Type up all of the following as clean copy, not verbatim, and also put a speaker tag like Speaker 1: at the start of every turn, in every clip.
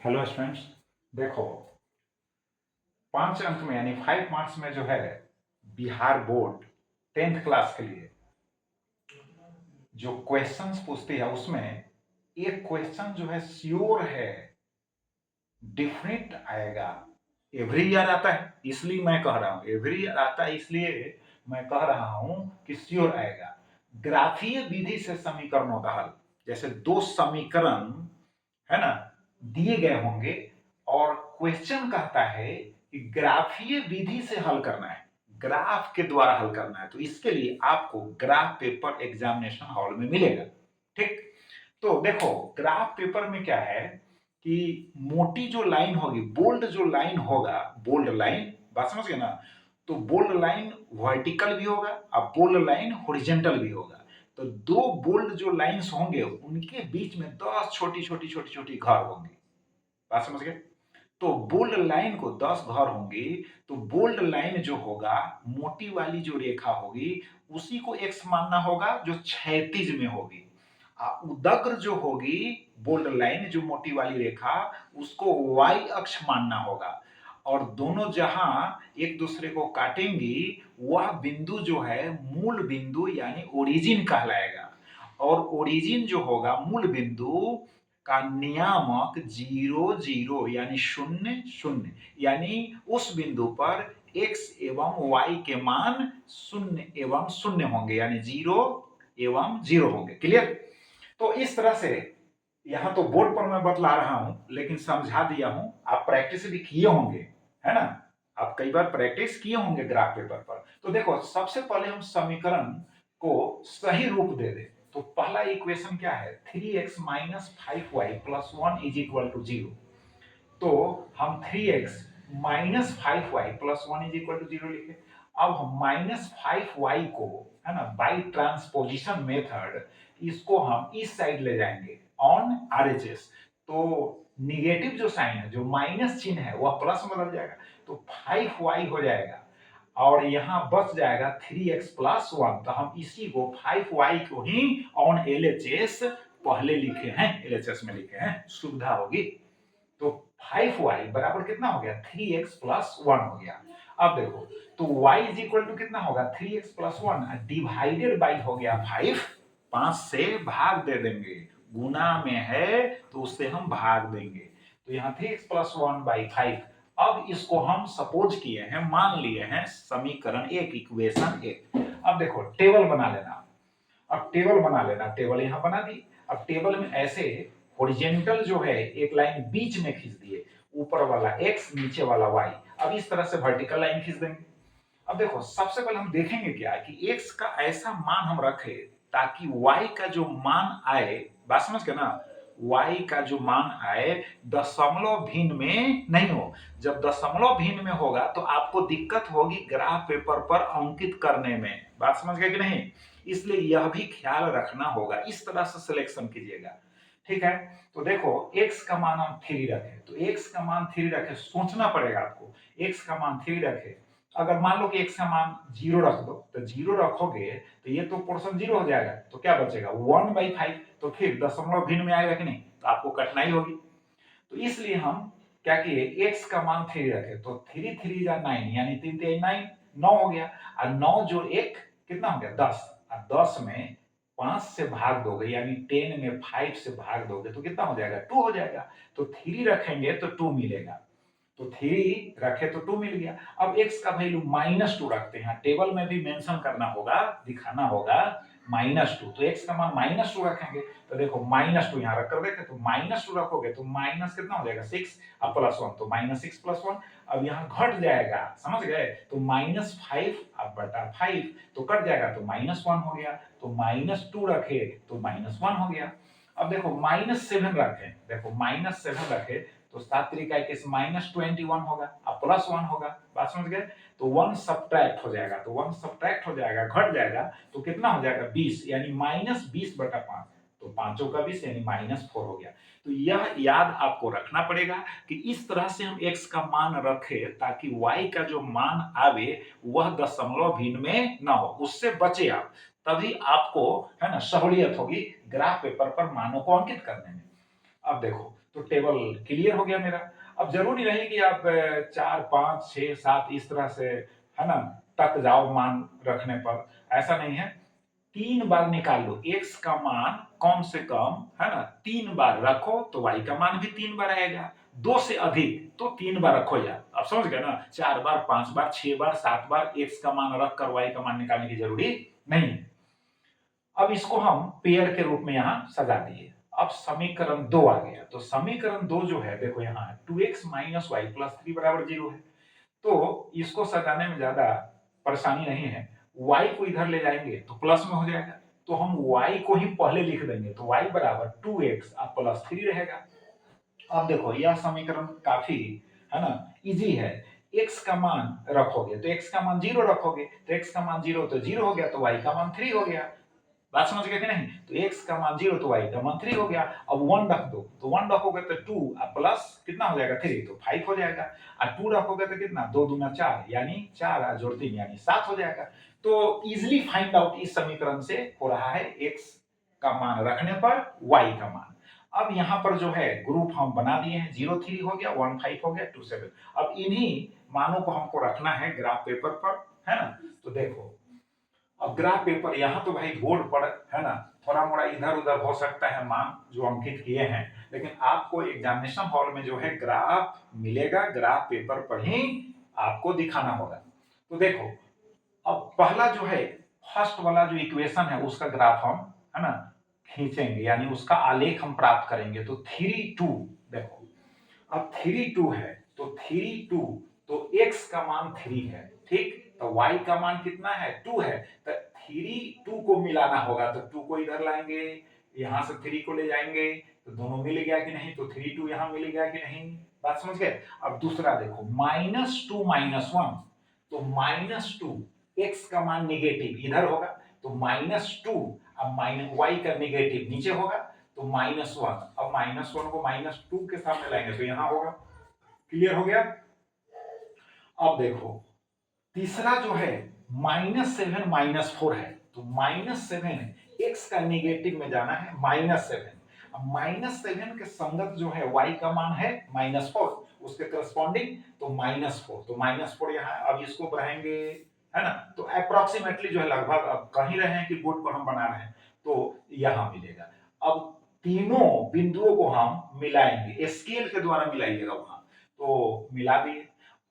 Speaker 1: Hello students, देखो 5 अंक में यानी 5 मार्क्स में जो है बिहार बोर्ड 10th क्लास के लिए जो क्वेश्चंस पूछती है उसमें एक क्वेश्चन जो है श्योर है, डिफरेंट आएगा। एवरी ईयर आता है इसलिए मैं कह रहा हूं, एवरी ईयर आता है इसलिए मैं कह रहा हूं कि श्योर आएगा। ग्राफीय विधि से समीकरणों का हल, जैसे दो समीकरण है ना दिए गए होंगे और क्वेश्चन कहता है कि ग्राफीय विधि से हल करना है, ग्राफ के द्वारा हल करना है, तो इसके लिए आपको ग्राफ पेपर एग्जामिनेशन हॉल में मिलेगा। ठीक, तो देखो ग्राफ पेपर में क्या है कि मोटी जो लाइन होगी, बोल्ड जो लाइन होगा, बोल्ड लाइन, बात समझ गए ना, तो बोल्ड लाइन वर्टिकल भी होगा और बोल्ड लाइन हॉरिजॉन्टल भी होगा। तो दो बोल्ड जो लाइंस होंगे उनके बीच में 10 छोटी छोटी छोटी छोटी घर होंगी, बात समझ गए। तो बोल्ड लाइन को 10 घर होंगे, तो बोल्ड लाइन जो होगा, मोटी वाली जो रेखा होगी उसी को एक्स मानना होगा जो क्षैतिज में होगी। उदग्र जो होगी बोल्ड लाइन, जो मोटी वाली रेखा, उसको वाई अक्ष मानना होगा। और दोनों जहां एक दूसरे को काटेंगी वह बिंदु जो है मूल बिंदु यानी ओरिजिन कहलाएगा। और ओरिजिन जो होगा मूल बिंदु का नियामक 0 0 यानी 0 0, यानी उस बिंदु पर x एवं y के मान 0 एवं 0 होंगे, यानी 0 एवं 0 होंगे। क्लियर? तो इस तरह से यहां तो बोर्ड पर मैं बतला रहा हूं लेकिन समझा दिया हूं, आप प्रैक्टिस भी किए होंगे, है ना, आप कई बार प्रैक्टिस किए होंगे ग्राफ पेपर पर। तो देखो सबसे पहले हम समीकरण को सही रूप दे दें। तो पहला इक्वेशन क्या है, 3x minus 5y plus 1 is equal to 0। तो हम 3x minus 5y plus 1 is equal to 0 लिखे। अब हम माइनस 5y को, है ना, बाई ट्रांसपोजिशन मेथड इसको हम इस साइड ले जाएंगे ऑन आरएचएस। तो निगेटिव जो साइन है, जो माइनस चिन्ह है, वह प्लस में बदल जाएगा, तो 5y हो जाएगा और यहां बच जाएगा 3x प्लस 1। तो हम इसी को 5y को ही ऑन एलएचएस पहले लिखे हैं, एलएचएस में लिखे हैं, सुविधा होगी। तो 5y बराबर कितना हो गया, 3x प्लस 1 हो गया। अब देखो तो y इज इक्वल टू कितना होगा, 3x प्लस 1 डिवाइडेड बाई हो गया 5, 5 से भाग दे देंगे, गुना में है तो उससे हम भाग देंगे। तो यहाँ 3x प्लस 1 बाई 5। अब इसको हम सपोज किए हैं, मान लिए हैं समीकरण एक, इक्वेशन एक। अब देखो टेबल बना लेना, अब टेबल बना लेना, टेबल यहां बना दी। अब टेबल में ऐसे हॉरिजॉन्टल जो है एक लाइन बीच में खींच दिए, ऊपर वाला x नीचे वाला y। अब इस तरह से वर्टिकल लाइन खींच देंगे। अब देखो सबसे पहले हम देखेंगे क्या कि x का ऐसा मान हम रखें ताकि y का जो मान आए, बात समझ गए ना, y का जो मान आए दशमलव भिन्न में नहीं हो। जब दशमलव भिन्न में होगा तो आपको दिक्कत होगी ग्राफ पेपर पर अंकित करने में, बात समझ गए कि नहीं, इसलिए यह भी ख्याल रखना होगा, इस तरह से सिलेक्शन कीजिएगा। ठीक है, तो देखो x का मान हम 3 रखें, तो x का मान 3 रखें, सोचना पड़ेगा आपको, x का मान 3 रखें। अगर मान लो कि x का मान 0 रख दो, तो 0 रखोगे तो ये तो पोर्शन 0 हो जाएगा, तो क्या बचेगा 1/5। तो फिर दशमलव भिन्न में आएगा कि नहीं, तो आपको कठिनाई होगी। तो इसलिए हम क्या किए, x का मान 3 रखे, तो 3 3 जा 9, यानी 3 3 9, 9 हो गया। और 9 जोड़ 1 कितना हो गया 10, और 10 में 5 से भाग दोगे यानी 10 में 5 से भाग दोगे तो कितना हो जाएगा 2 हो जाएगा। तो 3 रखेंगे तो 2 मिलेगा, तो 3 रखे तो 2 मिल गया। अब x का वैल्यू -2 रखते हैं, टेबल में भी मेंशन करना होगा, दिखाना होगा -2। तो x का मान -2 रखेंगे, तो देखो -2 यहां रखकर देखे, तो -2 रखोगे तो माइनस कितना हो जाएगा 6 और प्लस 1, तो -6 प्लस 1। अब यहां घट जाएगा, समझ गए, तो -5 अब बटा 5 तो कट जाएगा, तो -1 हो गया। तो -2 रखे तो -1 हो गया। अब देखो -7 रखे, देखो -7 रखे तो 7 त्रिक 21 -21 होगा, अब प्लस 1 होगा, बात समझ गए। तो 1 सब्ट्रैक्ट हो जाएगा, तो 1 सब्ट्रैक्ट हो जाएगा, घट जाएगा, तो कितना हो जाएगा 20, यानी -20/5, तो पांचों का 20 यानी -4 हो गया। तो यह याद आपको रखना पड़ेगा कि इस तरह से हम x का मान रखें ताकि y का जो मान आवे वह दशमलव भिन्न में ना हो, उससे बचे आप, तभी आपको, है ना, सहूलियत होगी ग्राफ पेपर पर मानों को अंकित करने में। अब देखो तो टेबल क्लियर हो गया मेरा। अब जरूरी नहीं कि आप 4, 5, 6, 7 इस तरह से, है ना, तक जाओ मान रखने पर, ऐसा नहीं है। 3 बार निकाल लो, x का मान कम से कम, है ना, 3 बार रखो तो y का मान भी 3 बार आएगा। 2 से अधिक तो 3 बार रखो यार, आप समझ गए ना। 4 बार, 5 बार, 6 बार, 7 बार x का मान रखकर y का मान निकालने की जरूरी नहीं है। अब इसको हम पेयर के रूप में यहां सजा दिए। अब समीकरण 2 आ गया। तो समीकरण 2 जो है, देखो यहाँ 2x माइनस वाई प्लस 3 बराबर 0 है। तो इसको सजाने में ज्यादा परेशानी नहीं है। y को इधर ले जाएंगे तो प्लस में हो जाएगा, तो हम y को ही पहले लिख देंगे, तो y बराबर 2x अब प्लस 3 रहेगा। अब देखो यह समीकरण काफी, है ना, इजी है। x का मान रखोगे तो x का मान 0 रखोगे, तो x का मान 0 तो 0 हो गया, तो y का मान 3 हो गया। बात समझ गए कि नहीं। तो x का मान 0 तो y का मान 3 हो गया। अब 1 रख दो, तो 1 रखोगे तो 2 प्लस कितना हो जाएगा 3, तो 5 हो जाएगा। और 2 रखोगे तो कितना, 2 दूना 4, यानी 4 जोड़ 3 यानी 7 हो जाएगा। तो इजिली फाइंड आउट इस समीकरण से हो रहा है x का मान रखने पर y का मान। अब यहाँ पर जो है ग्रुप हम बना दिए हैं, 0, 3 हो गया, 1, 5 हो गया, 2, 7। अब इन्हीं मानों को हमको रखना है ग्राफ पेपर पर, है ना। तो देखो अब ग्राफ पेपर, यहाँ तो भाई बोर्ड पर, है ना, थोड़ा मोड़ा इधर उधर हो सकता है मान जो अंकित किए हैं, लेकिन आपको एग्जामिनेशन हॉल में जो है ग्राफ मिलेगा, ग्राफ पेपर पर ही आपको दिखाना होगा। तो देखो अब पहला जो है, फर्स्ट वाला जो इक्वेशन है उसका ग्राफ हम, है ना, खींचेंगे, यानी उसका आलेख हम प्राप्त करेंगे। तो 3, 2, देखो अब 3, 2 है, तो 3, 2, तो x का मान 3 है, ठीक। तो y का मान कितना है, 2 है। तो 3, 2 को मिलाना होगा, तो 2 को इधर लाएंगे, यहां से 3 को ले जाएंगे, तो दोनों मिल गया कि नहीं, तो 3, 2 यहां मिल गया कि नहीं। बात समझ गए। अब दूसरा देखो, -2 -1, तो -2, x का मान निगेटिव इधर होगा, तो -2, अब y का निगेटिव नीचे होगा, तो -1। अब -1 को -2 के सामने लाएंगे तो यहां होगा। क्लियर हो गया। अब देखो तीसरा जो है -7 -4 है, तो -7 x का निगेटिव में जाना है, -7। अब -7 के संगत जो है y का मान है -4, उसके करस्पॉन्डिंग तो -4, तो -4 यहाँ। अब इसको बढ़ाएंगे, है ना, तो अप्रोक्सीमेटली जो है लगभग, अब कहीं रहे हैं कि बोर्ड पर हम बना रहे हैं, तो यहां मिलेगा। अब तीनों बिंदुओं को हम मिलाएंगे, स्केल के द्वारा मिलाइएगा वहां, तो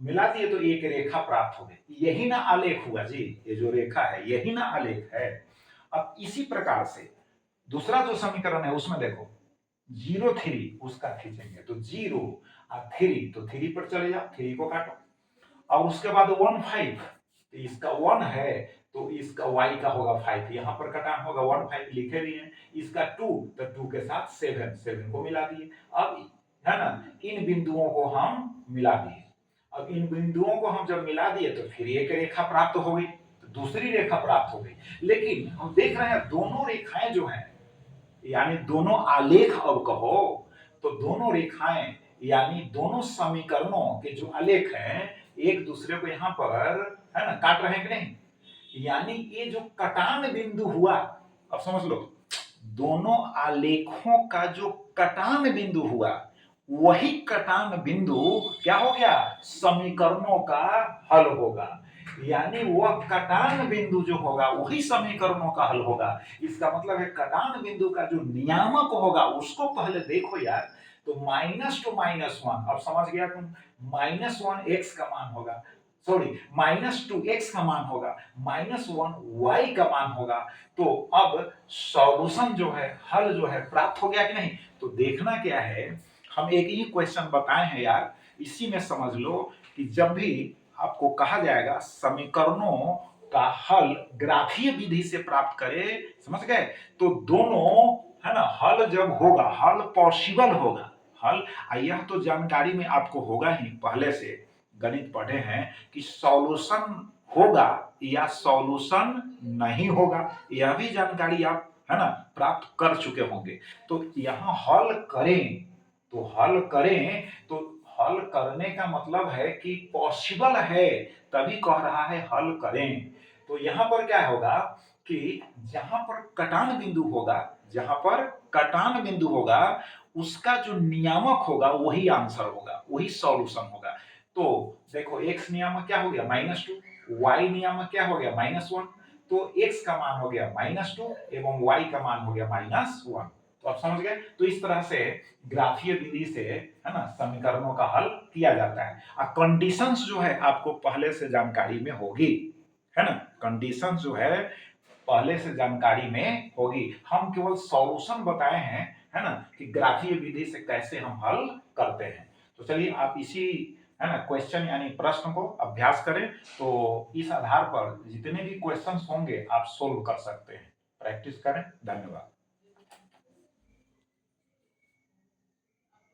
Speaker 1: मिला दिए तो एक रेखा प्राप्त हो गई। यही ना आलेख हुआ जी, ये जो रेखा है यही ना आलेख है। अब इसी प्रकार से दूसरा जो समीकरण है उसमें देखो 0, 3 उसका खींचेंगे, तो 0 और 3, तो 3 पर चले जाओ, 3 को काटो। और उसके बाद 1, 5, तो इसका 1 है, तो इसका y का होगा 5, यहां पर कटान होगा, 1, 5 लिखे भी हैं। इसका 2, तो 2 के साथ 7, 7 को मिला दिए। अब, है ना, इन बिंदुओं को हम मिला दिए। अब इन बिंदुओं को हम जब मिला दिए तो फिर एक रेखा प्राप्त हो गई, तो दूसरी रेखा प्राप्त हो गई। लेकिन हम देख रहे हैं दोनों रेखाएं जो हैं, यानी दोनों आलेख, अब कहो तो दोनों रेखाएं यानी दोनों समीकरणों के जो आलेख हैं एक दूसरे को यहां पर, है ना, काट रहे हैं कि नहीं। यानी ये जो कटान बिंदु हुआ, अब समझ लो, दोनों आलेखों का जो कटान बिंदु हुआ, वही कटान बिंदु क्या हो गया, समीकरणों का हल होगा। यानी वह कटान बिंदु जो होगा वही समीकरणों का हल होगा। इसका मतलब है कटान बिंदु का जो नियामक होगा उसको पहले देखो यार। तो -2 -1, अब समझ गया तुम, -1 x का मान होगा, सॉरी -2 x का मान होगा, -1 y का मान होगा। तो अब सॉल्यूशन जो है, हल जो है प्राप्त हो गया कि नहीं। तो देखना क्या है, हम एक ही क्वेश्चन बताए हैं यार, इसी में समझ लो कि जब भी आपको कहा जाएगा समीकरणों का हल ग्राफीय विधि से प्राप्त करे, समझ गए, तो दोनों, है ना, हल जब होगा, हल पॉसिबल होगा, हल, यह तो जानकारी में आपको होगा ही, पहले से गणित पढ़े हैं कि सॉल्यूशन होगा या सॉल्यूशन नहीं होगा, यह भी जानकारी आप, है ना, प्राप्त कर चुके होंगे। तो यहां हल करें, तो हल करें, तो हल करने का मतलब है कि पॉसिबल है, तभी कह रहा है हल करें। तो यहां पर क्या होगा कि जहां पर कटान बिंदु होगा, जहां पर कटान बिंदु होगा उसका जो नियामक होगा वही आंसर होगा, वही सॉल्यूशन होगा। तो देखो x नियामक क्या हो गया -2, y नियामक क्या हो गया -1, तो x का मान हो गया -2 एवं y का मान हो गया -1। तो आप समझ गए। तो इस तरह से ग्राफीय विधि से है ना समीकरणों का हल किया जाता है। और कंडीशंस जो है आपको पहले से जानकारी में होगी, है ना। कंडीशंस जो है पहले से जानकारी में होगी, हम केवल सॉल्यूशन बताए हैं, है ना, कि ग्राफीय विधि से कैसे हम हल करते हैं। तो चलिए आप इसी है ना क्वेश्चन यानी प्रश्न को अभ्यास करें, तो इस आधार पर जितने भी क्वेश्चंस होंगे आप सोल्व कर सकते हैं। प्रैक्टिस करें। धन्यवाद।